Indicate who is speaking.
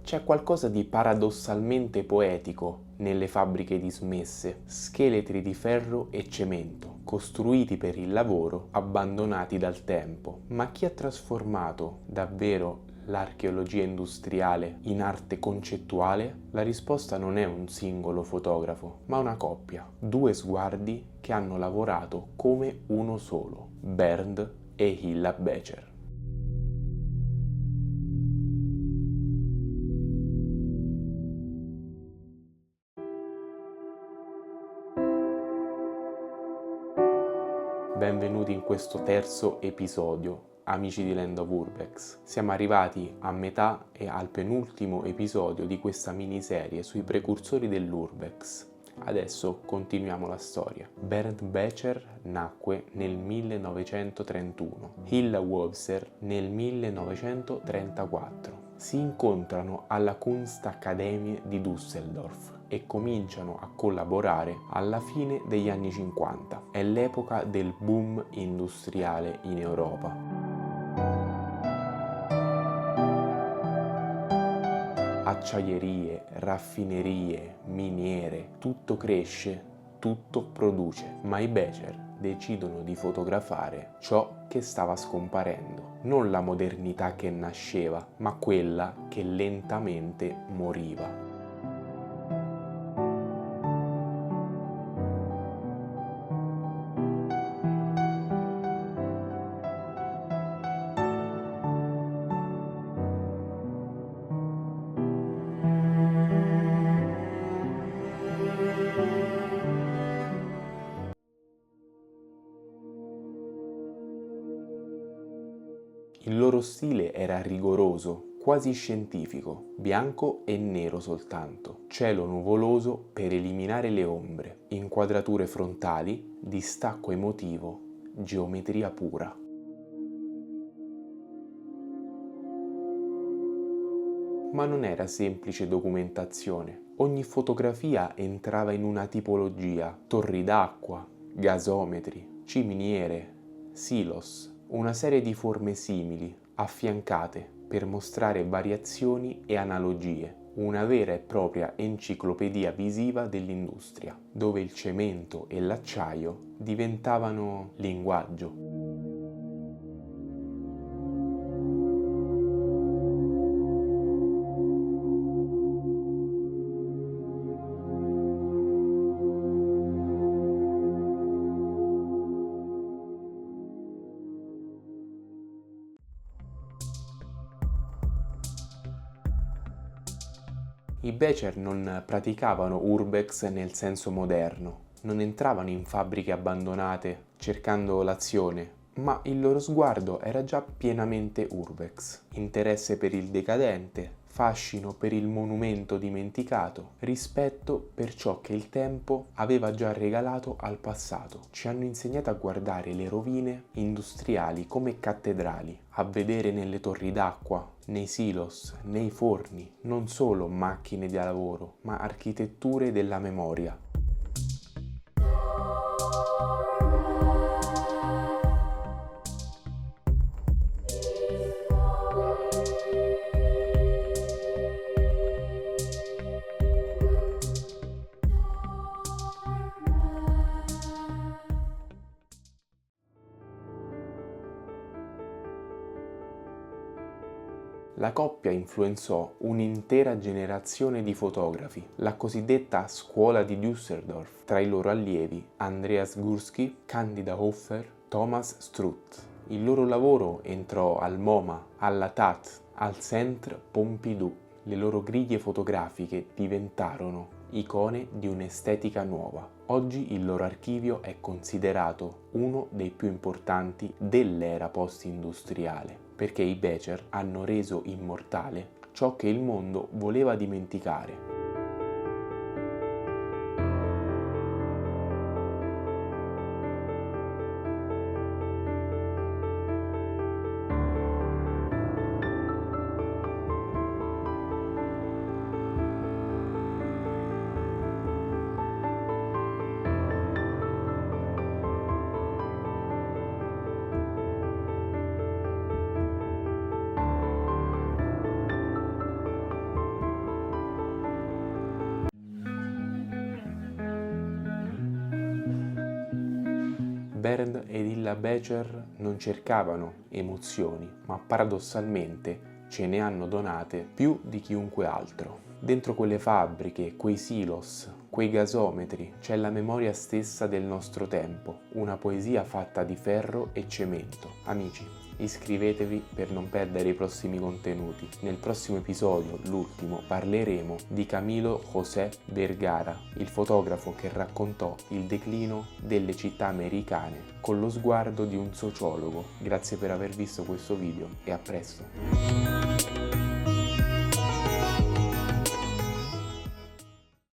Speaker 1: C'è qualcosa di paradossalmente poetico nelle fabbriche dismesse, scheletri di ferro e cemento, costruiti per il lavoro, abbandonati dal tempo. Ma chi ha trasformato davvero l'archeologia industriale in arte concettuale? La risposta non è un singolo fotografo, ma una coppia, due sguardi che hanno lavorato come uno solo, Bernd e Hilla Becher. Benvenuti in questo terzo episodio, amici di Land of Urbex. Siamo arrivati a metà e al penultimo episodio di questa miniserie sui precursori dell'Urbex. Adesso continuiamo la storia. Bernd Becher nacque nel 1931, Hilla Wobser nel 1934. Si incontrano alla Kunstakademie di Düsseldorf e cominciano a collaborare alla fine degli anni 50. È l'epoca del boom industriale in Europa. Acciaierie, raffinerie, miniere, tutto cresce, tutto produce, ma i Becher decidono di fotografare ciò che stava scomparendo, non la modernità che nasceva, ma quella che lentamente moriva. Il loro stile era rigoroso, quasi scientifico, bianco e nero soltanto, cielo nuvoloso per eliminare le ombre, inquadrature frontali, distacco emotivo, geometria pura. Ma non era semplice documentazione. Ogni fotografia entrava in una tipologia, torri d'acqua, gasometri, ciminiere, silos, una serie di forme simili, affiancate per mostrare variazioni e analogie, una vera e propria enciclopedia visiva dell'industria, dove il cemento e l'acciaio diventavano linguaggio. I Becher non praticavano urbex nel senso moderno, non entravano in fabbriche abbandonate cercando l'azione, ma il loro sguardo era già pienamente urbex, interesse per il decadente, fascino per il monumento dimenticato, rispetto per ciò che il tempo aveva già regalato al passato. Ci hanno insegnato a guardare le rovine industriali come cattedrali, a vedere nelle torri d'acqua, nei silos, nei forni, non solo macchine da lavoro, ma architetture della memoria. La coppia influenzò un'intera generazione di fotografi, la cosiddetta scuola di Düsseldorf, tra i loro allievi Andreas Gursky, Candida Hoffer, Thomas Struth. Il loro lavoro entrò al MoMA, alla Tate, al Centre Pompidou. Le loro griglie fotografiche diventarono icone di un'estetica nuova. Oggi il loro archivio è considerato uno dei più importanti dell'era post-industriale, perché i Becher hanno reso immortale ciò che il mondo voleva dimenticare. Bernd ed Illa Becher non cercavano emozioni, ma paradossalmente ce ne hanno donate più di chiunque altro. Dentro quelle fabbriche, quei silos, quei gasometri, c'è la memoria stessa del nostro tempo, una poesia fatta di ferro e cemento. Amici, iscrivetevi per non perdere i prossimi contenuti. Nel prossimo episodio, l'ultimo, parleremo di Camilo José Vergara, il fotografo che raccontò il declino delle città americane con lo sguardo di un sociologo. Grazie per aver visto questo video e a presto.